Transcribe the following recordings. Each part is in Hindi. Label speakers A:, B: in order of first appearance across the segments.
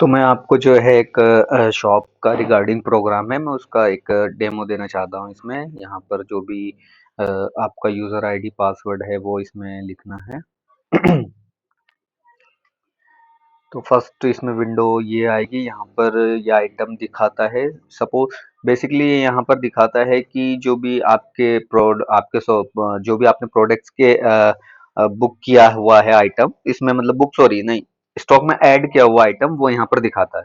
A: तो मैं आपको जो है एक शॉप का रिगार्डिंग प्रोग्राम है, मैं उसका एक डेमो देना चाहता हूँ इसमें। यहाँ पर जो भी आपका यूज़र आईडी पासवर्ड है वो इसमें लिखना है। तो फर्स्ट इसमें विंडो ये आएगी, यहाँ पर ये आइटम दिखाता है। सपोज बेसिकली यहाँ पर दिखाता है कि जो भी आपके आपके जो भी आपने प्रोडक्ट्स के बुक किया हुआ है आइटम, इसमें मतलब बुक सॉरी नहीं, स्टॉक में ऐड किया हुआ आइटम वो यहाँ पर दिखाता है।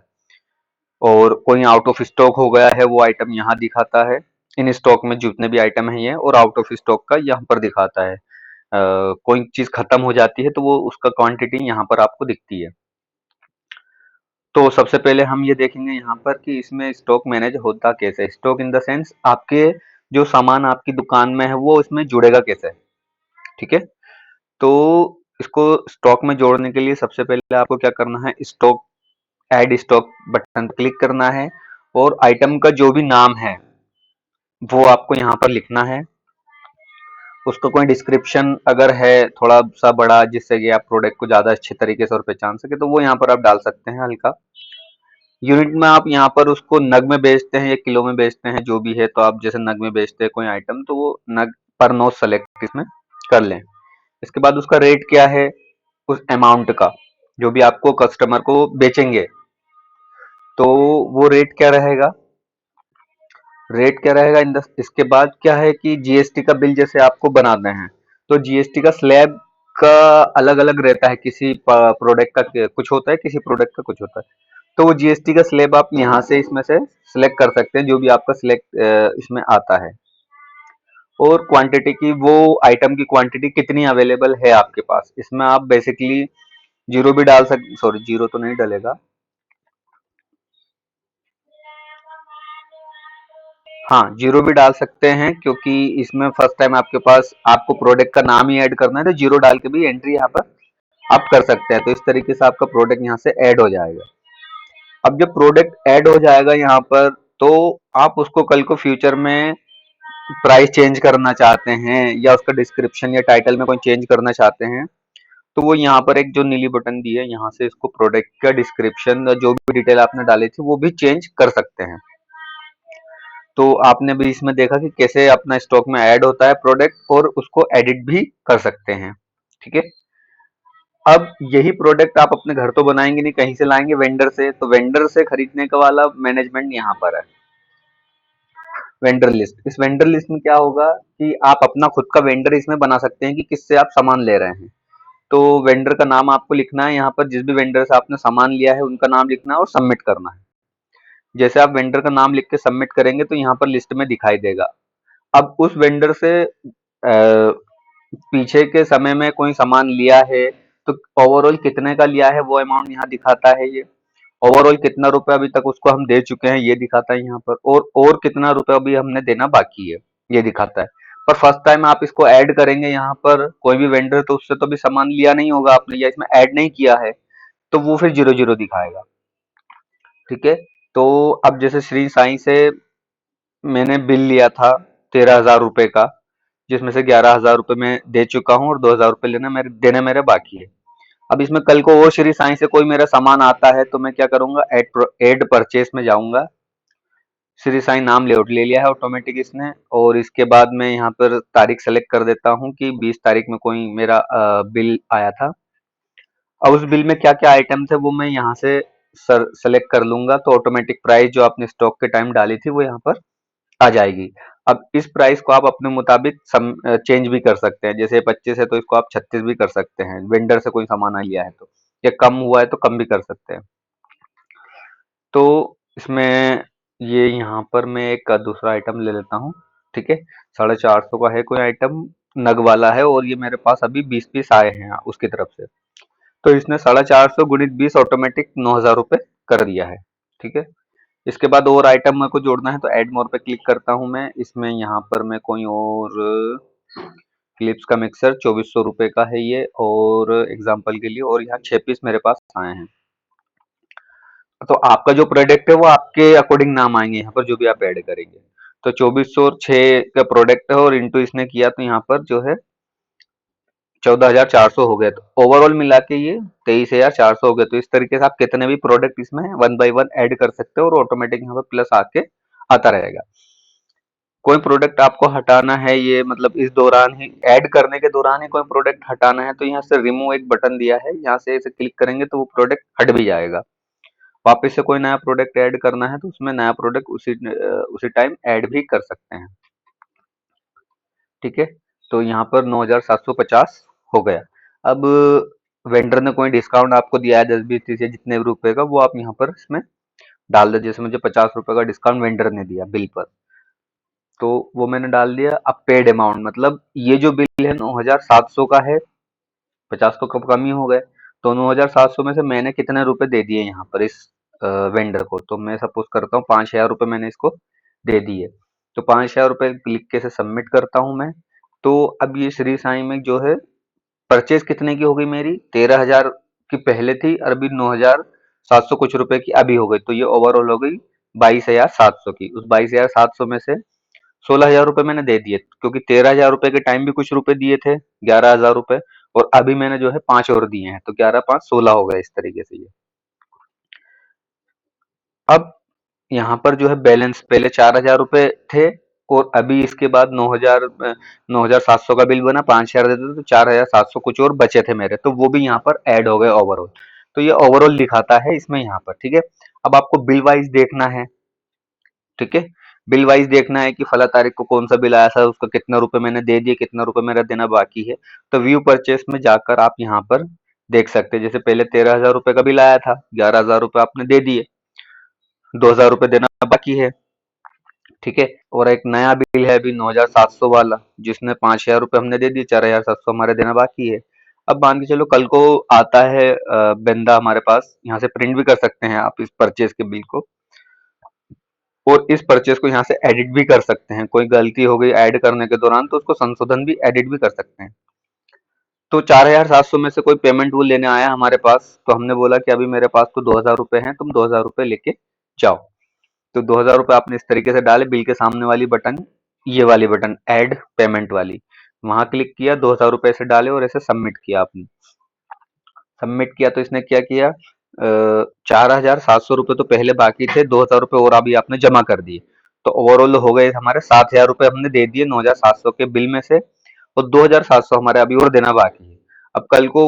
A: और कोई आउट ऑफ स्टॉक हो गया है वो आइटम यहाँ दिखाता है। इन स्टॉक में जितने भी आइटम है ये, और आउट ऑफ स्टॉक का यहाँ पर दिखाता है। कोई चीज खत्म हो जाती है तो वो उसका क्वांटिटी यहाँ पर आपको दिखती है। तो सबसे पहले हम ये देखेंगे यहाँ पर कि इसमें स्टॉक मैनेज होता कैसे। स्टॉक इन द सेंस आपके जो सामान आपकी दुकान में है वो इसमें जुड़ेगा कैसे। ठीक है, तो इसको स्टॉक में जोड़ने के लिए सबसे पहले आपको क्या करना है, स्टॉक ऐड स्टॉक बटन पर क्लिक करना है, और आइटम का जो भी नाम है वो आपको यहाँ पर लिखना है। उसका कोई डिस्क्रिप्शन अगर है थोड़ा सा बड़ा, जिससे कि आप प्रोडक्ट को ज्यादा अच्छे तरीके से और पहचान सके, तो वो यहाँ पर आप डाल सकते हैं हल्का। यूनिट में आप यहाँ पर उसको नग में बेचते हैं या किलो में बेचते हैं जो भी है, तो आप जैसे नग में बेचते हैं कोई आइटम तो वो नग पर नो सेलेक्ट इसमें कर लें। इसके बाद उसका रेट क्या है, उस अमाउंट का जो भी आपको कस्टमर को बेचेंगे, तो वो रेट क्या रहेगा। रेट क्या रहेगा इन इसके बाद क्या है कि जीएसटी का बिल जैसे आपको बनाना है, तो जीएसटी का स्लैब का अलग अलग रहता है। किसी प्रोडक्ट का कुछ होता है, किसी प्रोडक्ट का कुछ होता है। तो वो जीएसटी का स्लैब आप यहाँ से इसमें से सिलेक्ट कर सकते हैं, जो भी आपका सिलेक्ट इसमें आता है। और क्वांटिटी की, वो आइटम की क्वांटिटी कितनी अवेलेबल है आपके पास, इसमें आप बेसिकली जीरो भी डाल सकते, सॉरी जीरो तो नहीं डलेगा, हाँ जीरो भी डाल सकते हैं, क्योंकि इसमें फर्स्ट टाइम आपके पास आपको प्रोडक्ट का नाम ही ऐड करना है, तो जीरो डाल के भी एंट्री यहाँ पर आप कर सकते हैं। तो इस तरीके से आपका प्रोडक्ट यहाँ से ऐड हो जाएगा। अब जब प्रोडक्ट ऐड हो जाएगा यहाँ पर, तो आप उसको कल को फ्यूचर में प्राइस चेंज करना चाहते हैं, या उसका डिस्क्रिप्शन या टाइटल में कोई चेंज करना चाहते हैं, तो वो यहाँ पर एक जो नीली बटन दी है, यहाँ से इसको प्रोडक्ट का डिस्क्रिप्शन जो भी डिटेल आपने डाली थी वो भी चेंज कर सकते हैं। तो आपने भी इसमें देखा कि कैसे अपना स्टॉक में ऐड होता है प्रोडक्ट, और उसको एडिट भी कर सकते हैं। ठीक है, अब यही प्रोडक्ट आप अपने घर तो बनाएंगे नहीं, कहीं से लाएंगे, वेंडर से। तो वेंडर से खरीदने का वाला मैनेजमेंट यहाँ पर है, वेंडर लिस्ट। इस वेंडर लिस्ट में क्या होगा कि आप अपना खुद का वेंडर इसमें बना सकते हैं कि किससे आप सामान ले रहे हैं। तो वेंडर का नाम आपको लिखना है यहाँ पर, जिस भी वेंडर से आपने सामान लिया है उनका नाम लिखना है और सबमिट करना है। जैसे आप वेंडर का नाम लिख के सबमिट करेंगे तो यहाँ पर लिस्ट में दिखाई देगा। अब उस वेंडर से पीछे के समय में कोई सामान लिया है, तो ओवरऑल कितने का लिया है वो अमाउंट यहाँ दिखाता है। ये ओवरऑल कितना रुपए अभी तक उसको हम दे चुके हैं ये दिखाता है यहाँ पर, और कितना रुपए अभी हमने देना बाकी है ये दिखाता है। पर फर्स्ट टाइम आप इसको ऐड करेंगे यहाँ पर कोई भी वेंडर, तो उससे तो भी सामान लिया नहीं होगा आपने, या इसमें ऐड नहीं किया है, तो वो फिर जीरो जीरो दिखाएगा। ठीक है, तो अब जैसे श्री साईं से मैंने बिल लिया था 13,000 रुपए का, जिसमें से 11,000 रुपए मैं दे चुका हूँ और 2,000 रुपए देने मेरे बाकी है। अब इसमें कल को वो श्री साईं से कोई मेरा सामान आता है, तो मैं क्या करूंगा, एड परचेस में जाऊंगा। श्री साईं नाम ले लिया है ऑटोमेटिक इसने, और इसके बाद मैं यहाँ पर तारीख सेलेक्ट कर देता हूँ कि 20 तारीख में कोई मेरा बिल आया था। अब उस बिल में क्या क्या आइटम थे वो मैं यहाँ से सेलेक्ट कर लूंगा, तो ऑटोमेटिक प्राइस जो आपने स्टॉक के टाइम डाली थी वो यहाँ पर आ जाएगी। अब इस प्राइस को आप अपने मुताबिक चेंज भी कर सकते हैं, जैसे 25 है तो इसको आप 36 भी कर सकते हैं, वेंडर से कोई सामान आ लिया है तो, या कम हुआ है तो कम भी कर सकते हैं। तो इसमें ये यहाँ पर मैं एक दूसरा आइटम ले लेता हूँ। ठीक है, 450 का है कोई आइटम, नग वाला है, और ये मेरे पास अभी 20 पीस आए हैं उसकी तरफ से। तो इसने 450 गुणित 20 ऑटोमेटिक 9,000 रुपए कर दिया है। ठीक है, इसके बाद और आइटम मेरे को जोड़ना है, तो ऐड मोर पे क्लिक करता हूँ मैं। इसमें यहाँ पर मैं कोई और क्लिप्स का मिक्सर 2400 रुपए का है ये, और एग्जाम्पल के लिए, और यहाँ 6 पीस मेरे पास आए हैं। तो आपका जो प्रोडक्ट है वो आपके अकॉर्डिंग नाम आएंगे यहाँ पर जो भी आप ऐड करेंगे। तो 2406 का प्रोडक्ट है, और इंटू इसने किया तो यहाँ पर जो है 14,400 हो गए, तो ओवरऑल मिला के ये 23,400 हो गए। तो इस तरीके से आप कितने भी प्रोडक्ट इसमें वन बाय वन ऐड कर सकते हो और ऑटोमेटिक यहाँ पे प्लस आके आता रहेगा। कोई प्रोडक्ट आपको हटाना है, ये मतलब इस दौरान ही ऐड करने के दौरान ही कोई प्रोडक्ट हटाना है, तो यहाँ से रिमूव एक बटन दिया है, यहाँ से इसे क्लिक करेंगे तो वो प्रोडक्ट हट भी जाएगा। वापस से कोई नया प्रोडक्ट ऐड करना है तो उसमें नया प्रोडक्ट उसी टाइम ऐड भी कर सकते हैं। ठीक है, तो यहाँ पर 9,750 हो गया। अब वेंडर ने कोई डिस्काउंट आपको दिया है 10, 20, 30 या जितने भी रुपए का, वो आप यहाँ पर इसमें डाल दो। जैसे मुझे 50 रुपए का डिस्काउंट वेंडर ने दिया बिल पर, तो वो मैंने डाल दिया। अब पेड अमाउंट मतलब ये जो बिल है 9,700 का है, 50 तो कब कम ही हो गए। तो 9,700 में से मैंने कितने रुपए दे दिए यहाँ पर इस वेंडर को, तो मैं सपोज करता हूँ 5,000 रुपए मैंने इसको दे दिए। तो 5,000 रुपए लिख के से सबमिट करता हूँ मैं। तो अब ये श्री साई में जो है परचेज कितने की हो गई मेरी, 13,000 की पहले थी और अभी 9,700 कुछ रुपए की अभी हो गई। तो ये ओवरऑल हो गई 22,700 की। उस 22,700 में से 16,000 रुपए मैंने दे दिए, क्योंकि 13,000 रुपए के टाइम भी कुछ रुपए दिए थे, 11,000 रुपए, और अभी मैंने जो है 5 और दिए हैं, तो 11 5 16 हो गए इस तरीके से ये। अब यहाँ पर जो है बैलेंस पहले 4,000 रुपए थे और अभी इसके बाद 9,700 का बिल बना, 5,000 देते तो 4,700 कुछ और बचे थे मेरे, तो वो भी यहाँ पर ऐड हो गए ओवरऑल। तो ये ओवरऑल दिखाता है इसमें यहाँ पर। ठीक है, अब आपको बिल वाइज देखना है। ठीक है, बिल वाइज देखना है कि फला तारीख को कौन सा बिल आया था, उसका कितना रुपए मैंने दे दिए, कितना रुपए मेरा देना बाकी है। तो व्यू परचेस में जाकर आप यहाँ पर देख सकते हैं। जैसे पहले 13,000 रुपए का बिल आया था, 11,000 रुपए आपने दे दिए, 2,000 रुपए देना बाकी है। ठीक है, और एक नया बिल है अभी 9,700 वाला, जिसने 5,000 रुपए हमने दे दिए, 4,700 हमारे देना बाकी है। अब मान के चलो कल को आता है बंदा हमारे पास, यहाँ से प्रिंट भी कर सकते हैं आप इस परचेज के बिल को, और इस परचेज को यहाँ से एडिट भी कर सकते हैं। कोई गलती हो गई ऐड करने के दौरान तो उसको संशोधन भी एडिट भी कर सकते हैं। तो 4,700 में से कोई पेमेंट वो लेने आया हमारे पास, तो हमने बोला कि अभी मेरे पास तो 2,000 रुपए हैं, तुम 2,000 रुपए लेके जाओ। तो 2,000 रुपए आपने इस तरीके से डाले, बिल के सामने वाली बटन, ये वाली बटन ऐड पेमेंट वाली, वहां क्लिक किया, 2,000 रुपए ऐसे डाले और ऐसे सबमिट किया आपने। सबमिट किया तो इसने क्या किया, 4,700 रुपए तो पहले बाकी थे, 2,000 रुपए और अभी आपने जमा कर दिए। तो ओवरऑल हो गए हमारे 7,000 रुपए हमने दे दिए 9,700 के बिल में से, और 2,700 हमारे अभी और देना बाकी है। अब कल को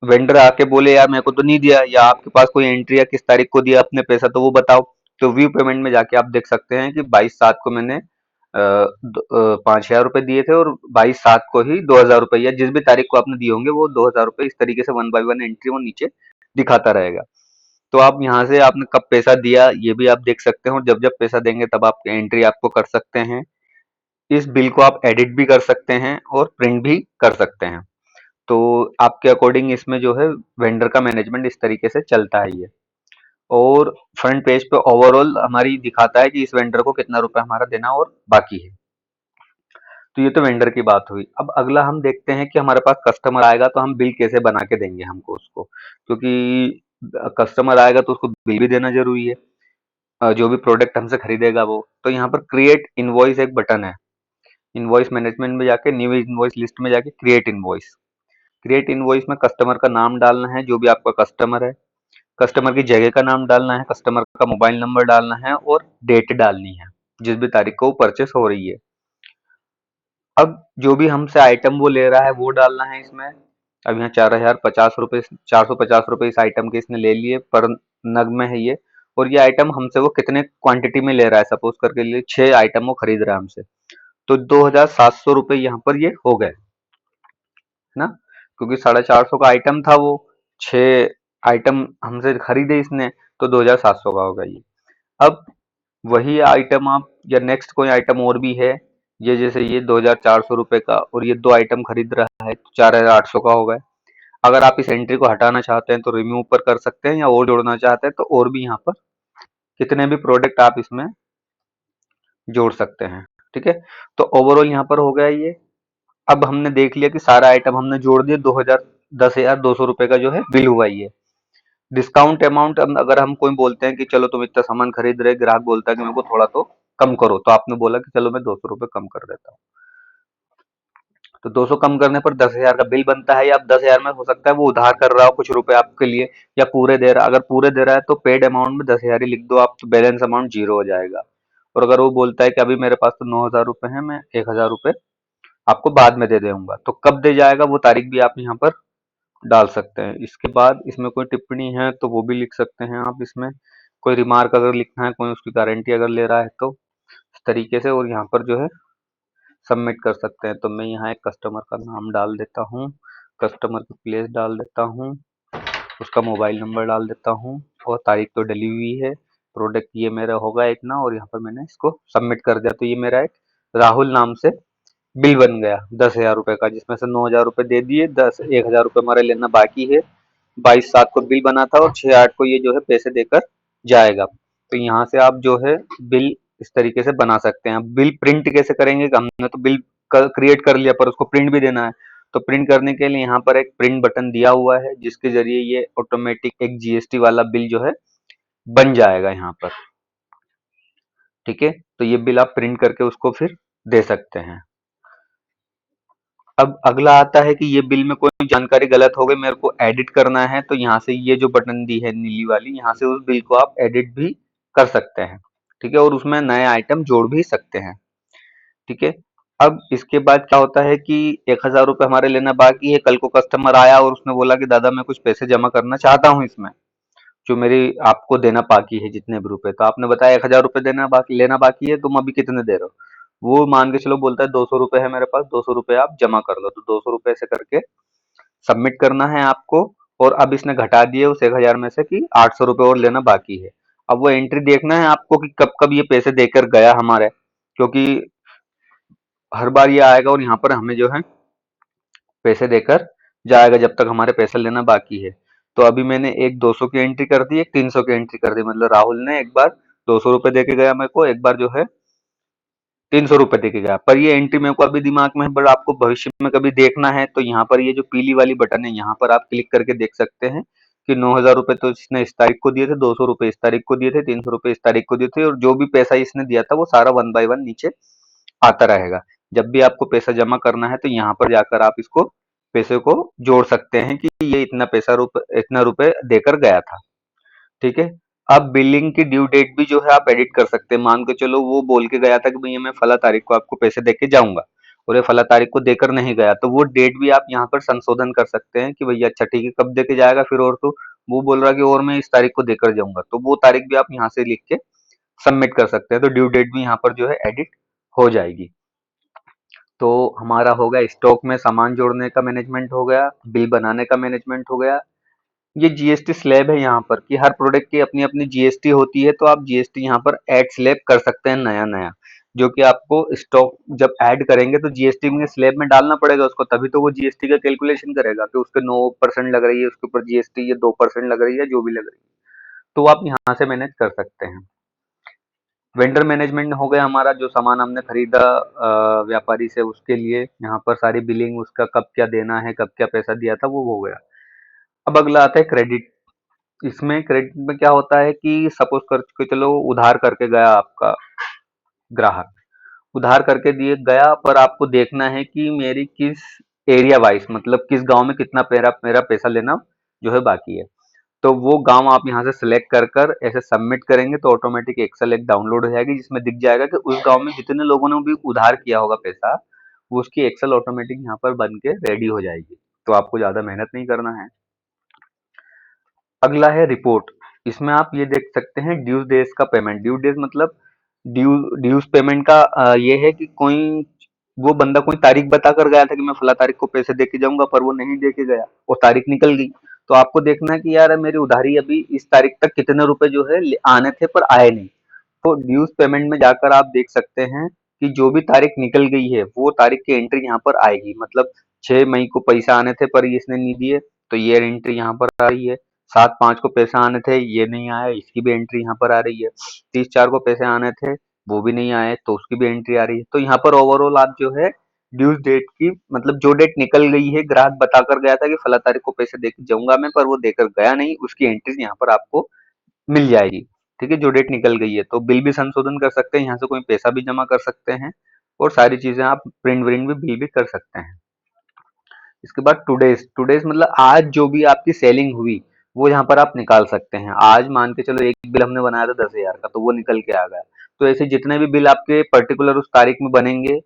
A: वेंडर आके बोले यार मेरे को तो नहीं दिया, या आपके पास कोई एंट्री है किस तारीख को दिया आपने पैसा, तो वो बताओ। तो व्यू पेमेंट में जाके आप देख सकते हैं कि 22/7 को मैंने 5,000 रुपए दिए थे, और 22/7 को ही 2,000 रुपए, या जिस भी तारीख को आपने दिए होंगे वो 2,000 रुपए, इस तरीके से वन बाय वन एंट्री वो नीचे दिखाता रहेगा। तो आप यहाँ से आपने कब पैसा दिया ये भी आप देख सकते हो, और जब जब पैसा देंगे तब आप एंट्री आपको कर सकते हैं। इस बिल को आप एडिट भी कर सकते हैं और प्रिंट भी कर सकते हैं। तो आपके अकॉर्डिंग इसमें जो है वेंडर का मैनेजमेंट इस तरीके से चलता है ये। और फ्रंट पेज पे ओवरऑल हमारी दिखाता है कि इस वेंडर को कितना रुपए हमारा देना और बाकी है। तो ये तो वेंडर की बात हुई। अब अगला हम देखते हैं कि हमारे पास कस्टमर आएगा तो हम बिल कैसे बना के देंगे हमको उसको, क्योंकि कस्टमर आएगा तो उसको बिल भी देना जरूरी है, जो भी प्रोडक्ट हमसे खरीदेगा वो। तो यहाँ पर क्रिएट इनवॉइस एक बटन है, इनवॉइस मैनेजमेंट में जाके न्यू इनवॉइस लिस्ट में जाके क्रिएट इनवॉइस। क्रिएट इनवॉइस में कस्टमर का नाम डालना है, जो भी आपका कस्टमर है, कस्टमर की जगह का नाम डालना है, कस्टमर का मोबाइल नंबर डालना है और डेट डालनी है, जिस भी तारीख को परचेस हो रही है। अब जो भी हमसे आइटम वो ले रहा है वो डालना है इसमें। अब यहाँ 4,050 रुपये, 450 रुपये इस आइटम के इसने ले लिए, पर नग में है ये। और ये आइटम हमसे वो कितने क्वांटिटी में ले रहा है, सपोज करके लिए 6 आइटम वो खरीद रहा है हमसे, तो 2,700 रुपये यहाँ पर ये हो गए, है ना, क्योंकि 450 का आइटम था वो, 6 आइटम हमसे खरीदे इसने, तो 2,700 का होगा ये। अब वही आइटम आप, या नेक्स्ट कोई आइटम और भी है, ये जैसे ये 2,400 रुपये का, और ये 2 आइटम खरीद रहा है तो 4,800 का होगा। अगर आप इस एंट्री को हटाना चाहते हैं तो रिमूव पर कर सकते हैं, या और जोड़ना चाहते हैं तो और भी यहाँ पर कितने भी प्रोडक्ट आप इसमें जोड़ सकते हैं। ठीक है, तो ओवरऑल यहाँ पर हो गया ये। अब हमने देख लिया कि सारा आइटम हमने जोड़ दिया, 10,200 रुपये का जो है बिल हुआ ये। डिस्काउंट अमाउंट, अगर हम कोई बोलते हैं कि चलो तुम इतना सामान खरीद रहे, ग्राहक बोलता है कि मेरे को थोड़ा तो कम करो, तो आपने बोला कि चलो मैं 200 रुपये कम कर देता हूँ। तो 200 कम करने पर 10,000 का बिल बनता है, या आप 10,000 में हो सकता है वो उधार कर रहा हो कुछ रुपए आपके लिए, या पूरे दे रहा, अगर पूरे दे रहा है तो पेड अमाउंट में 10,000 ही लिख दो आप, तो बैलेंस अमाउंट जीरो हो जाएगा। और अगर वो बोलता है कि अभी मेरे पास तो 9,000 रुपए हैं, मैं 1,000 रुपए आपको बाद में दे दूंगा, तो कब दे जाएगा वो तारीख भी आप यहाँ पर डाल सकते हैं। इसके बाद इसमें कोई टिप्पणी है तो वो भी लिख सकते हैं आप इसमें, कोई रिमार्क अगर लिखना है, कोई उसकी गारंटी अगर ले रहा है तो इस तरीके से, और यहाँ पर जो है सबमिट कर सकते हैं। तो मैं यहाँ एक कस्टमर का नाम डाल देता हूँ, कस्टमर की प्लेस डाल देता हूँ, उसका मोबाइल नंबर डाल देता हूँ, और तारीख तो डली हुई है। प्रोडक्ट ये मेरा होगा एक ना, और यहाँ पर मैंने इसको सबमिट कर दिया, तो ये मेरा एक राहुल नाम से बिल बन गया 10,000 रुपए का, जिसमें से 9,000 रुपए दे दिए, 1,000 रुपए हमारे लेना बाकी है। 22/7 को बिल बना था और 6/8 को ये जो है पैसे देकर जाएगा। तो यहाँ से आप जो है बिल इस तरीके से बना सकते हैं। बिल प्रिंट कैसे करेंगे, हमने तो बिल क्रिएट कर लिया पर उसको प्रिंट भी देना है, तो प्रिंट करने के लिए यहाँ पर एक प्रिंट बटन दिया हुआ है, जिसके जरिए ये ऑटोमेटिक एक जीएसटी वाला बिल जो है बन जाएगा यहाँ पर। ठीक है, तो ये बिल आप प्रिंट करके उसको फिर दे सकते हैं। अब अगला आता है कि ये बिल में कोई जानकारी गलत हो गई, मेरे को एडिट करना है, तो यहाँ से ये जो बटन दी है नीली वाली, यहाँ से उस बिल को आप एडिट भी कर सकते हैं। ठीक है, और उसमें नए आइटम जोड़ भी सकते हैं। ठीक है, अब इसके बाद क्या होता है कि 1,000 रुपये हमारे लेना बाकी है। कल को कस्टमर आया और उसने बोला कि दादा मैं कुछ पैसे जमा करना चाहता हूँ इसमें, जो मेरी आपको देना बाकी है जितने भी रुपए, तो आपने बताया 1,000 रुपये लेना बाकी है, तुम अभी कितने दे रहे हो? वो मान के चलो बोलता है 200 रुपए है मेरे पास, 200 रुपए आप जमा कर लो, तो 200 रुपए ऐसे करके सबमिट करना है आपको। और अब इसने घटा दिए उस 1,000 में से कि 800 रुपए और लेना बाकी है। अब वो एंट्री देखना है आपको कि कब कब ये पैसे देकर गया हमारे, क्योंकि हर बार ये आएगा और यहाँ पर हमें जो है पैसे देकर जाएगा जब तक हमारे पैसे लेना बाकी है। तो अभी मैंने एक 200 की एंट्री कर दी, एक 300 की एंट्री कर दी, मतलब राहुल ने एक बार 200 रुपए दे के गया मेरे को, एक बार जो है 300 रुपए दे के गया। पर ये एंट्री मेरे को अभी दिमाग में है, बट आपको भविष्य में कभी देखना है तो यहाँ पर ये जो पीली वाली बटन है यहाँ पर आप क्लिक करके देख सकते हैं कि 9,000 रुपए तो इसने इस तारीख को दिए थे, 200 रुपए इस तारीख को दिए थे, 300 रुपए इस तारीख को दिए थे, और जो भी पैसा इसने दिया था वो सारा 1 बाय 1 नीचे आता रहेगा। जब भी आपको पैसा जमा करना है तो यहाँ पर जाकर आप इसको पैसे को जोड़ सकते हैं कि ये इतना रुपए देकर गया था। ठीक है, अब बिलिंग की ड्यू डेट भी जो है आप एडिट कर सकते हैं। मान के चलो वो बोल के गया था कि भैया मैं फला तारीख को आपको पैसे देके जाऊंगा, और ये फला तारीख को देकर नहीं गया, तो वो डेट भी आप यहाँ पर संशोधन कर सकते हैं कि भैया अच्छा ठीक है कब देके जाएगा फिर, और तो वो बोल रहा है कि और मैं इस तारीख को देकर जाऊंगा, तो वो तारीख भी आप यहाँ से लिख के सबमिट कर सकते हैं। तो ड्यू डेट भी यहाँ पर जो है एडिट हो जाएगी। तो हमारा हो गया स्टॉक में सामान जोड़ने का मैनेजमेंट हो गया, बिल बनाने का मैनेजमेंट हो गया। ये जीएसटी स्लैब है यहाँ पर कि हर प्रोडक्ट की अपनी अपनी जीएसटी होती है, तो आप जीएसटी यहाँ पर ऐड स्लैब कर सकते हैं नया नया, जो कि आपको स्टॉक जब ऐड करेंगे तो जीएसटी में स्लैब में डालना पड़ेगा उसको, तभी तो वो जीएसटी का कैलकुलेशन करेगा कि उसके 9% लग रही है उसके ऊपर जीएसटी, ये 2% लग रही है, जो भी लग रही है, तो आप यहाँ से मैनेज कर सकते हैं। वेंडर मैनेजमेंट हो गया हमारा, जो सामान हमने खरीदा व्यापारी से उसके लिए यहाँ पर सारी बिलिंग, उसका कब क्या देना है, कब क्या पैसा दिया था, वो हो गया। अब अगला आता है क्रेडिट। इसमें क्रेडिट में क्या होता है कि सपोज कर के चलो उधार करके गया आपका ग्राहक, उधार करके दिए गया, पर आपको देखना है कि मेरी किस एरिया वाइज, मतलब किस गांव में कितना मेरा मेरा पैसा लेना जो है बाकी है। तो वो गांव आप यहाँ से सिलेक्ट कर कर ऐसे सबमिट करेंगे तो ऑटोमेटिक एक्सेल एक डाउनलोड हो जाएगी, जिसमें दिख जाएगा कि उस गांव में जितने लोगों ने भी उधार किया होगा पैसा, वो उसकी एक्सेल ऑटोमेटिक यहाँ पर बन के रेडी हो जाएगी। तो आपको ज्यादा मेहनत नहीं करना है। अगला है रिपोर्ट। इसमें आप ये देख सकते हैं ड्यूज डेज का पेमेंट। ड्यू डेज मतलब ड्यूज पेमेंट का ये है कि कोई वो बंदा कोई तारीख बता कर गया था कि मैं फला तारीख को पैसे दे के जाऊंगा, पर वो नहीं दे के गया, वो तारीख निकल गई। तो आपको देखना है कि यार मेरी उधारी अभी इस तारीख तक कितने रुपए जो है आने थे पर आए नहीं। तो ड्यूज पेमेंट में जाकर आप देख सकते हैं कि जो भी तारीख निकल गई है वो तारीख की एंट्री यहाँ पर आएगी, मतलब 6 मई को पैसा आने थे पर इसने नहीं दिए, तो ये एंट्री यहाँ पर आ रही है। 7/5 को पैसे आने थे, ये नहीं आया, इसकी भी एंट्री यहाँ पर आ रही है। 30/4 को पैसे आने थे, वो भी नहीं आए, तो उसकी भी एंट्री आ रही है। तो यहाँ पर ओवरऑल आप जो है ड्यूज डेट की, मतलब जो डेट निकल गई है, ग्राहक बताकर गया था कि फला तारीख को पैसे देके जाऊंगा मैं, पर वो देकर गया नहीं, उसकी एंट्रीज यहाँ पर आपको मिल जाएगी। ठीक है, जो डेट निकल गई है, तो बिल भी संशोधन कर सकते हैं, यहाँ से कोई पैसा भी जमा कर सकते हैं, और सारी चीजें आप प्रिंट व्रिंट भी बिल भी कर सकते हैं। इसके बाद टुडेज, टुडेज मतलब आज जो भी आपकी सेलिंग हुई वो यहाँ पर आप निकाल सकते हैं। आज मान के चलो एक बिल हमने बनाया था 10,000 का, तो वो निकल के आ गया। तो ऐसे जितने भी बिल आपके पर्टिकुलर उस तारीख में बनेंगे,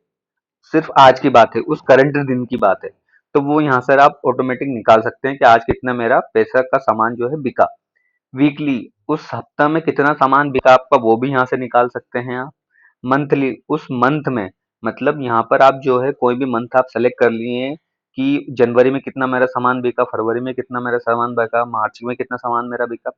A: सिर्फ आज की बात है, उस करंट दिन की बात है, तो वो यहाँ से आप ऑटोमेटिक निकाल सकते हैं कि आज कितना मेरा पैसा का सामान जो है बिका। वीकली, उस हफ्ता में कितना सामान बिका आपका, वो भी यहाँ से निकाल सकते हैं आप। मंथली, उस मंथ में, मतलब यहाँ पर आप जो है कोई भी मंथ आप सेलेक्ट कर लिए कि जनवरी में कितना मेरा सामान बिका, फरवरी में कितना मेरा सामान बिका, मार्च में कितना सामान मेरा बिका।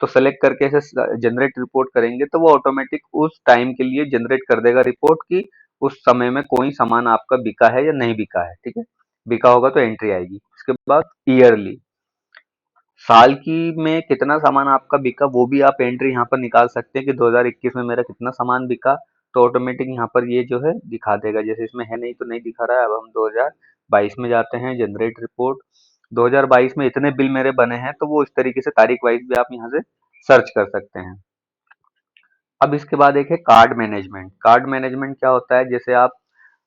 A: तो सेलेक्ट करके ऐसे जनरेट रिपोर्ट करेंगे तो वो ऑटोमेटिक उस टाइम के लिए जनरेट कर देगा रिपोर्ट कि उस समय में कोई सामान आपका बिका है या नहीं बिका है। ठीक है, बिका होगा तो एंट्री आएगी। उसके बाद ईयरली, साल की में कितना सामान आपका बिका वो भी आप एंट्री यहाँ पर निकाल सकते हैं कि 2021 में मेरा कितना सामान बिका। तो ऑटोमेटिक यहाँ पर ये जो है दिखा देगा, जैसे इसमें है नहीं तो नहीं दिखा रहा है। अब हम 2022 में जाते हैं, जनरेट रिपोर्ट। 2022 में इतने बिल मेरे बने हैं, तो वो इस तरीके से तारीख वाइज भी आप यहाँ से सर्च कर सकते हैं। अब इसके बाद एक है कार्ड मैनेजमेंट। कार्ड मैनेजमेंट क्या होता है, जैसे आप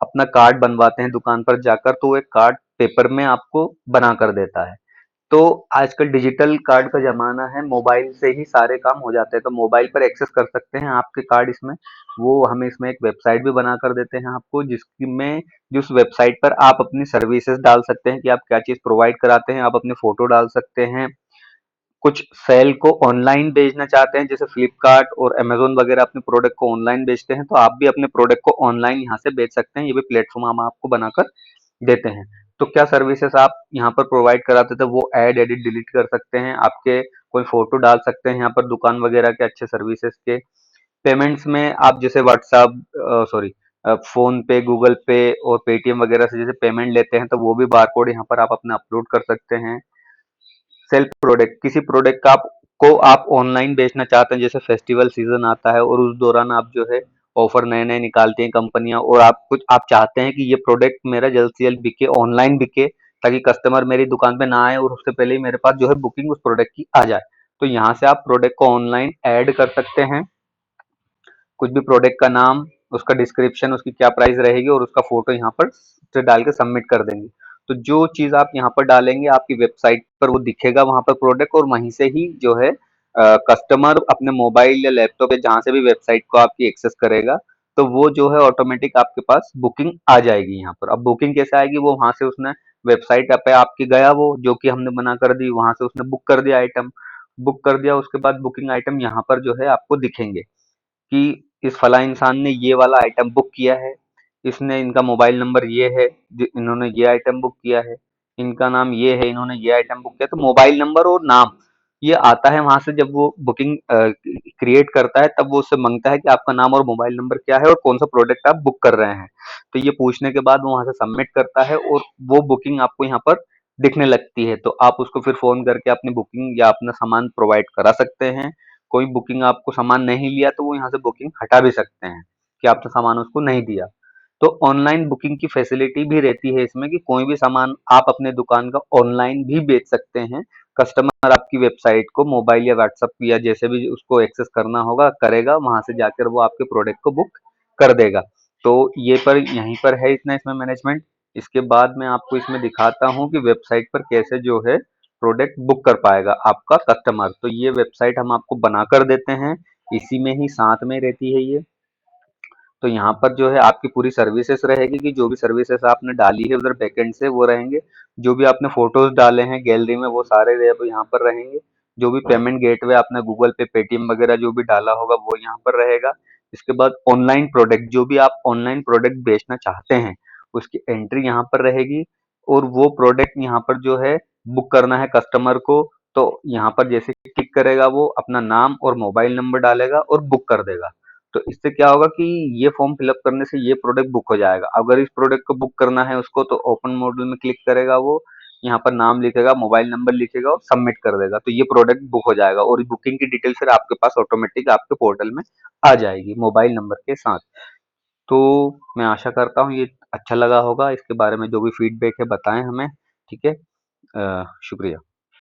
A: अपना कार्ड बनवाते हैं दुकान पर जाकर, तो वो एक कार्ड पेपर में आपको बना कर देता है। तो आजकल डिजिटल कार्ड का ज़माना है, मोबाइल से ही सारे काम हो जाते हैं, तो मोबाइल पर एक्सेस कर सकते हैं आपके कार्ड इसमें। वो हमें इसमें एक वेबसाइट भी बना कर देते हैं आपको, जिसमें जिस वेबसाइट पर आप अपनी सर्विसेज डाल सकते हैं कि आप क्या चीज़ प्रोवाइड कराते हैं, आप अपने फ़ोटो डाल सकते हैं। कुछ सेल को ऑनलाइन बेचना चाहते हैं, जैसे फ्लिपकार्ट और अमेज़न वगैरह अपने प्रोडक्ट को ऑनलाइन बेचते हैं, तो आप भी अपने प्रोडक्ट को ऑनलाइन यहाँ से बेच सकते हैं। ये भी प्लेटफ़ॉर्म हम आपको बनाकर देते हैं। तो क्या सर्विसेज आप यहाँ पर प्रोवाइड कराते थे, वो ऐड, एडिट, डिलीट कर सकते हैं। आपके कोई फ़ोटो डाल सकते हैं यहाँ पर दुकान वगैरह के अच्छे सर्विसेज के। पेमेंट्स में आप जैसे व्हाट्सएप सॉरी फ़ोन पे, गूगल पे और पेटीएम वगैरह से जैसे पेमेंट लेते हैं, तो वो भी बारकोड यहाँ पर आप अपना अपलोड कर सकते हैं। सेल्फ प्रोडक्ट, किसी प्रोडक्ट का आप ऑनलाइन बेचना चाहते हैं, जैसे फेस्टिवल सीजन आता है और उस दौरान आप जो है ऑफर नए नए निकालती हैं कंपनियां, और आप चाहते हैं कि ये प्रोडक्ट मेरा जल्द से जल्द बिके, ऑनलाइन बिके, ताकि कस्टमर मेरी दुकान पे ना आए और उससे पहले ही मेरे पास जो है बुकिंग उस प्रोडक्ट की आ जाए। तो यहाँ से आप प्रोडक्ट को ऑनलाइन ऐड कर सकते हैं, कुछ भी प्रोडक्ट का नाम, उसका डिस्क्रिप्शन, उसकी क्या प्राइस रहेगी और उसका फोटो यहाँ पर से डाल के सबमिट कर देंगे। तो जो चीज़ आप यहाँ पर डालेंगे आपकी वेबसाइट पर वो दिखेगा वहाँ पर प्रोडक्ट, और वहीं से ही जो है कस्टमर अपने मोबाइल या लैपटॉप या जहाँ से भी वेबसाइट को आपकी एक्सेस करेगा, तो वो जो है ऑटोमेटिक आपके पास बुकिंग आ जाएगी यहाँ पर। अब बुकिंग कैसे आएगी, वो वहाँ से उसने वेबसाइट पे आपकी गया, वो जो कि हमने बना कर दी, वहाँ से उसने बुक कर दिया आइटम, बुक कर दिया, उसके बाद बुकिंग आइटम यहाँ पर जो है आपको दिखेंगे कि इस फला इंसान ने ये वाला आइटम बुक किया है, इसने, इनका मोबाइल नंबर ये है, इन्होंने ये आइटम बुक किया है, इनका नाम ये है, इन्होंने ये आइटम बुक किया। तो मोबाइल नंबर और नाम ये आता है वहां से, जब वो बुकिंग क्रिएट करता है तब वो उससे मांगता है कि आपका नाम और मोबाइल नंबर क्या है और कौन सा प्रोडक्ट आप बुक कर रहे हैं। तो ये पूछने के बाद वो वहां से सबमिट करता है और वो बुकिंग आपको यहाँ पर दिखने लगती है। तो आप उसको फिर फोन करके अपनी बुकिंग या अपना सामान प्रोवाइड करा सकते हैं। कोई बुकिंग आपको सामान नहीं लिया तो वो यहाँ से बुकिंग हटा भी सकते हैं कि आपने सामान उसको नहीं दिया। तो ऑनलाइन बुकिंग की फैसिलिटी भी रहती है इसमें कि कोई भी सामान आप अपने दुकान का ऑनलाइन भी बेच सकते हैं। कस्टमर आपकी वेबसाइट को मोबाइल या व्हाट्सएप या जैसे भी उसको एक्सेस करना होगा करेगा, वहां से जाकर वो आपके प्रोडक्ट को बुक कर देगा। तो ये पर यहीं पर है इतना इसमें मैनेजमेंट। इसके बाद मैं आपको इसमें दिखाता हूँ कि वेबसाइट पर कैसे जो है प्रोडक्ट बुक कर पाएगा आपका कस्टमर। तो ये वेबसाइट हम आपको बना कर देते हैं, इसी में ही साथ में रहती है ये। तो यहाँ पर जो है आपकी पूरी सर्विसेज रहेगी कि जो भी सर्विसेज आपने डाली है उधर बैकएंड से वो रहेंगे। जो भी आपने फोटोज डाले हैं गैलरी में वो सारे यहाँ पर रहेंगे। जो भी पेमेंट गेटवे आपने गूगल पे, पेटीएम वगैरह जो भी डाला होगा वो यहाँ पर रहेगा। इसके बाद ऑनलाइन प्रोडक्ट, जो भी आप ऑनलाइन प्रोडक्ट बेचना चाहते हैं उसकी एंट्री यहाँ पर रहेगी, और वो प्रोडक्ट यहाँ पर जो है बुक करना है कस्टमर को, तो यहाँ पर जैसे क्लिक करेगा वो अपना नाम और मोबाइल नंबर डालेगा और बुक कर देगा। तो इससे क्या होगा कि ये फॉर्म फिलअप करने से ये प्रोडक्ट बुक हो जाएगा। अगर इस प्रोडक्ट को बुक करना है उसको, तो ओपन मॉड्यूल में क्लिक करेगा वो, यहाँ पर नाम लिखेगा, मोबाइल नंबर लिखेगा और सबमिट कर देगा, तो ये प्रोडक्ट बुक हो जाएगा और बुकिंग की डिटेल फिर आपके पास ऑटोमेटिक आपके पोर्टल में आ जाएगी मोबाइल नंबर के साथ। तो मैं आशा करता हूँ ये अच्छा लगा होगा। इसके बारे में जो भी फीडबैक है बताएं हमें। ठीक है, शुक्रिया।